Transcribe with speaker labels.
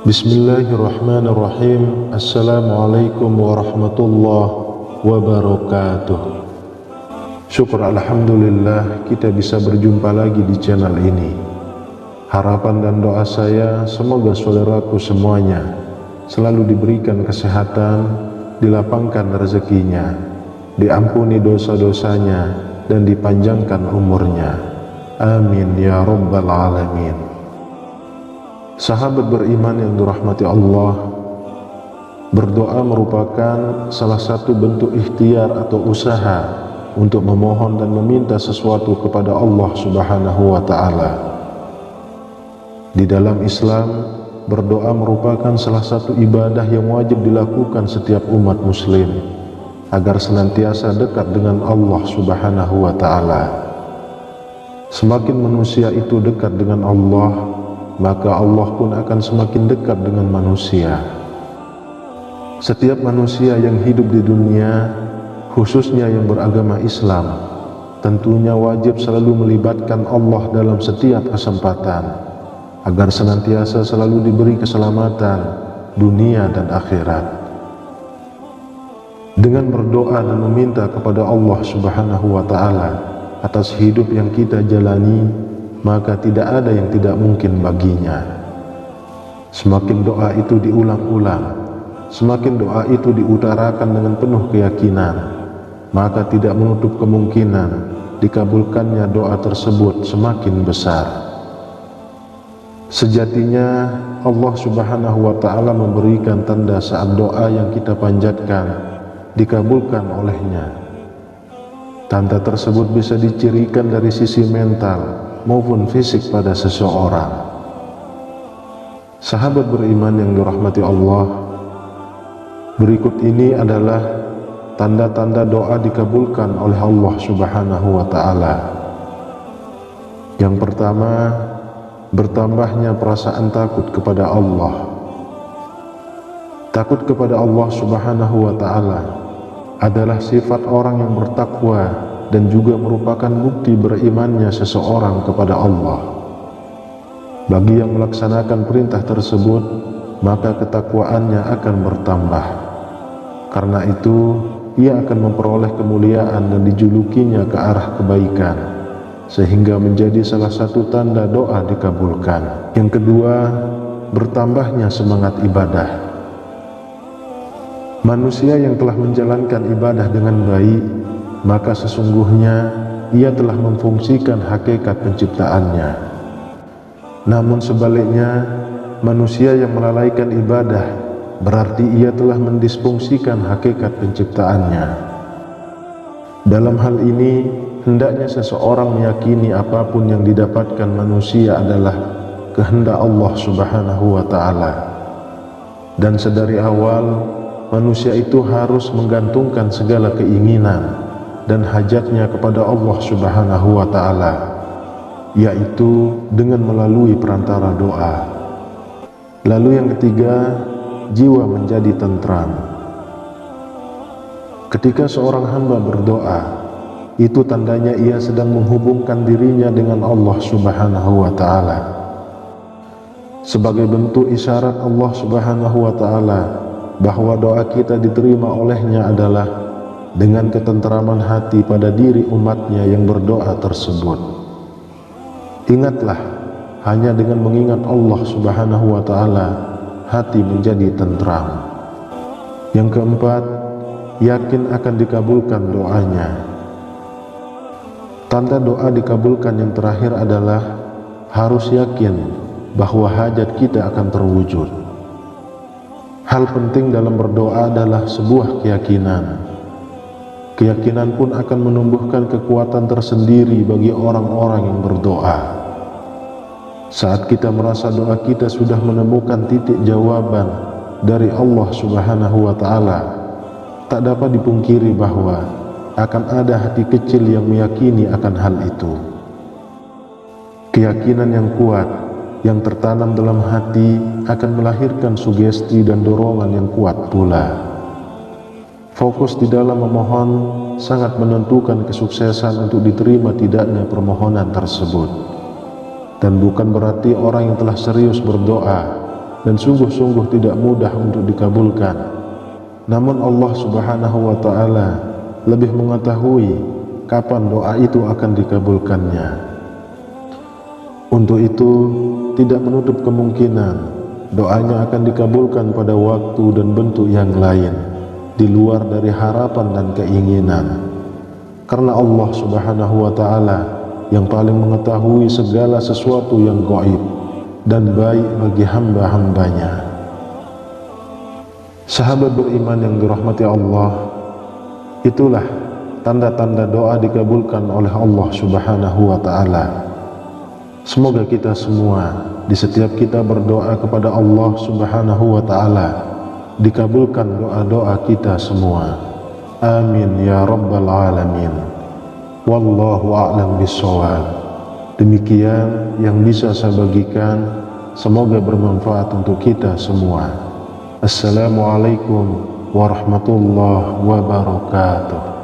Speaker 1: Bismillahirrahmanirrahim. Assalamualaikum warahmatullahi wabarakatuh. Syukur alhamdulillah kita bisa berjumpa lagi di channel ini. Harapan dan doa saya semoga saudaraku semuanya selalu diberikan kesehatan, dilapangkan rezekinya, diampuni dosa-dosanya, dan dipanjangkan umurnya. Amin ya rabbal alamin. Sahabat beriman yang dirahmati Allah, berdoa merupakan salah satu bentuk ikhtiar atau usaha untuk memohon dan meminta sesuatu kepada Allah Subhanahu wa Ta'ala. Di dalam Islam, berdoa merupakan salah satu ibadah yang wajib dilakukan setiap umat muslim agar senantiasa dekat dengan Allah Subhanahu wa Ta'ala. Semakin manusia itu dekat dengan Allah, maka Allah pun akan semakin dekat dengan manusia. Setiap manusia yang hidup di dunia, khususnya yang beragama Islam, tentunya wajib selalu melibatkan Allah dalam setiap kesempatan, agar senantiasa selalu diberi keselamatan dunia dan akhirat. Dengan berdoa dan meminta kepada Allah Subhanahu wa Ta'ala atas hidup yang kita jalani, maka tidak ada yang tidak mungkin baginya. Semakin doa itu diulang-ulang, semakin doa itu diutarakan dengan penuh keyakinan, maka tidak menutup kemungkinan dikabulkannya doa tersebut semakin besar. Sejatinya Allah Subhanahu wa Ta'ala memberikan tanda saat doa yang kita panjatkan dikabulkan olehnya. Tanda tersebut bisa dicirikan dari sisi mental maupun fisik pada seseorang. Sahabat beriman yang dirahmati Allah, berikut ini adalah tanda-tanda doa dikabulkan oleh Allah Subhanahu wa Ta'ala. Yang pertama, bertambahnya perasaan takut kepada Allah. Takut kepada Allah Subhanahu wa Ta'ala adalah sifat orang yang bertakwa dan juga merupakan bukti berimannya seseorang kepada Allah. Bagi yang melaksanakan perintah tersebut, maka ketakwaannya akan bertambah. Karena itu, ia akan memperoleh kemuliaan dan dijulukinya ke arah kebaikan, sehingga menjadi salah satu tanda doa dikabulkan. Yang kedua, bertambahnya semangat ibadah. Manusia yang telah menjalankan ibadah dengan baik, maka sesungguhnya ia telah memfungsikan hakikat penciptaannya. Namun sebaliknya, manusia yang melalaikan ibadah berarti ia telah mendisfungsikan hakikat penciptaannya. Dalam hal ini, hendaknya seseorang meyakini apapun yang didapatkan manusia adalah kehendak Allah Subhanahu wa Ta'ala. Dan sedari awal, manusia itu harus menggantungkan segala keinginan dan hajatnya kepada Allah Subhanahu wa Ta'ala, yaitu dengan melalui perantara doa. Lalu yang ketiga, jiwa menjadi tentram. Ketika seorang hamba berdoa, itu tandanya ia sedang menghubungkan dirinya dengan Allah Subhanahu wa Ta'ala. Sebagai bentuk isyarat Allah Subhanahu wa Ta'ala bahwa doa kita diterima olehnya adalah dengan ketenteraman hati pada diri umatnya yang berdoa tersebut. Ingatlah, hanya dengan mengingat Allah Subhanahu wa Ta'ala, hati menjadi tentram. Yang keempat, yakin akan dikabulkan doanya. Tanda doa dikabulkan yang terakhir adalah harus yakin bahwa hajat kita akan terwujud. Hal penting dalam berdoa adalah sebuah keyakinan. Keyakinan pun akan menumbuhkan kekuatan tersendiri bagi orang-orang yang berdoa. Saat kita merasa doa kita sudah menemukan titik jawaban dari Allah Subhanahu wa Ta'ala, tak dapat dipungkiri bahwa akan ada hati kecil yang meyakini akan hal itu. Keyakinan yang kuat yang tertanam dalam hati akan melahirkan sugesti dan dorongan yang kuat pula. Fokus di dalam memohon sangat menentukan kesuksesan untuk diterima tidaknya permohonan tersebut. Dan bukan berarti orang yang telah serius berdoa dan sungguh-sungguh tidak mudah untuk dikabulkan. Namun Allah Subhanahu wa Ta'ala lebih mengetahui kapan doa itu akan dikabulkannya. Untuk itu, tidak menutup kemungkinan doanya akan dikabulkan pada waktu dan bentuk yang lain di luar dari harapan dan keinginan. Karena Allah Subhanahu wa Ta'ala yang paling mengetahui segala sesuatu yang gaib dan baik bagi hamba-hambanya. Sahabat beriman yang dirahmati Allah, itulah tanda-tanda doa dikabulkan oleh Allah Subhanahu wa Ta'ala. Semoga kita semua, di setiap kita berdoa kepada Allah Subhanahu wa Ta'ala, dikabulkan doa-doa kita semua. Amin ya rabbal alamin. Wallahu a'lam bishawab. Demikian yang bisa saya bagikan, semoga bermanfaat untuk kita semua. Assalamualaikum warahmatullahi wabarakatuh.